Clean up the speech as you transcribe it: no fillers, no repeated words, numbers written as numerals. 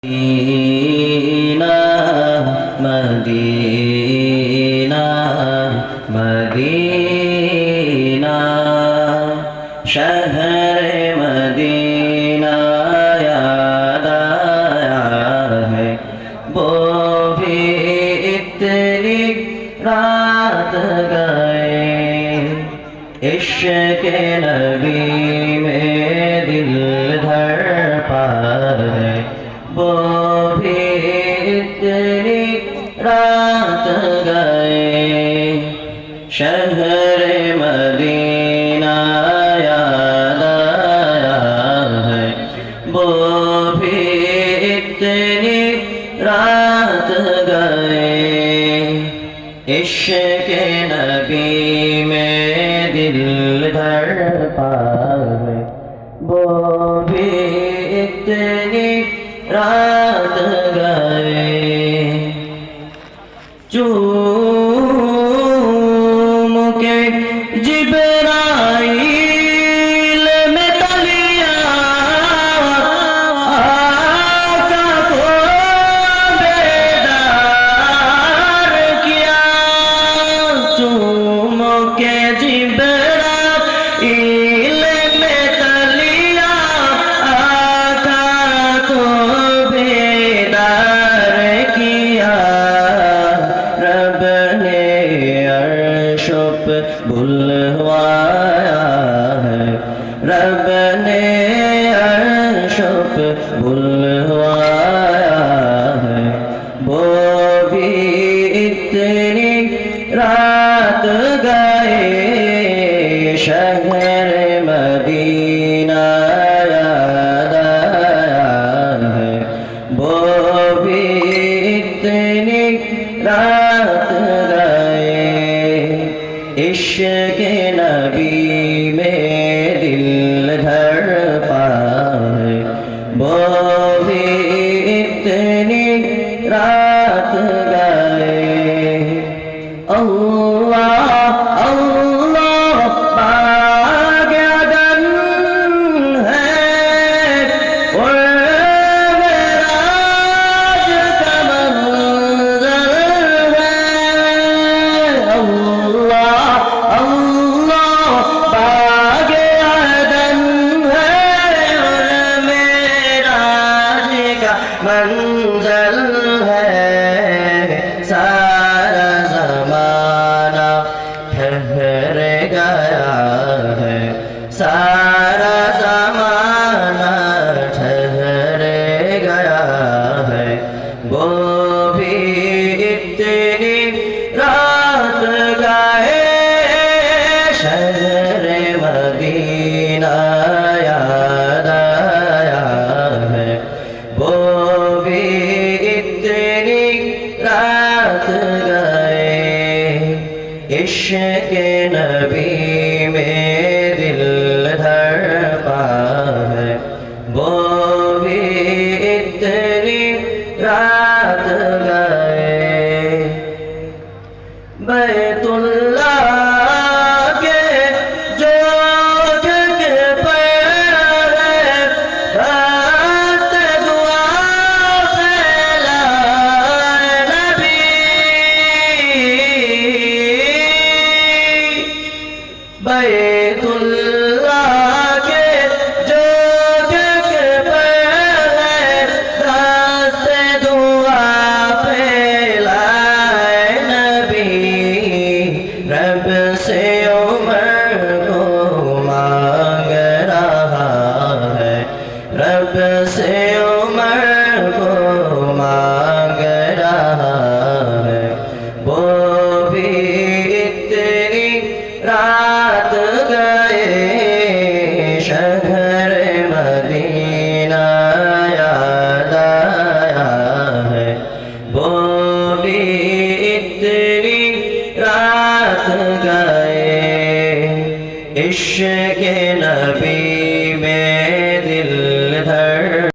Medina Medina Medina शहर Medina याद आया है वो भी इतनी रात गए इश्क़ नबी में दिल धड़का है वो भी इतनी रात गए शहर मदीना याद आया है वो भी इतनी रात गए इश्क़ नबी में दिल धड़का है वो भी इतनी रात गए चूम के जिब्राइल में तलिया आका को बेदार किया चूम के जिब्राइल में तलिया आका को बेदार किया रब ने अर्श पे बुलवाया है रब ने अर्श पे बुलवाया है वो भी इतनी रात गए शहर मदीना याद आया है वो भी इतनी रात गए इश्क़ नबी में दिल धड़का है वो भी इतनी रात गए अल्लाह अल्लाह पागदन है और मेराज का मंज़र है अल्लाह अल्लाह पागदन है और मेराज का मंज़र है सारा ज़माना ठहर गया है सारा ज़माना ठहर गया है वो भी इतनी रात गए शहर मदीना याद आया है वो भी इतनी रात गए इश्क़ नबी में दिल धड़का है वो भी इतनी रात गए बैतुल्लाह के जो जग पर रास्ते दुआ फैलाए नबी बैतुल्लाह के जो जग पर रास्ते दुआ फैलाए नबी रब से उमर को मांग रहा है रब से उमर को मांग रहा है वो भी इतनी रात गए शहर मदीना याद आया है वो भी इतनी रात गए इश्क़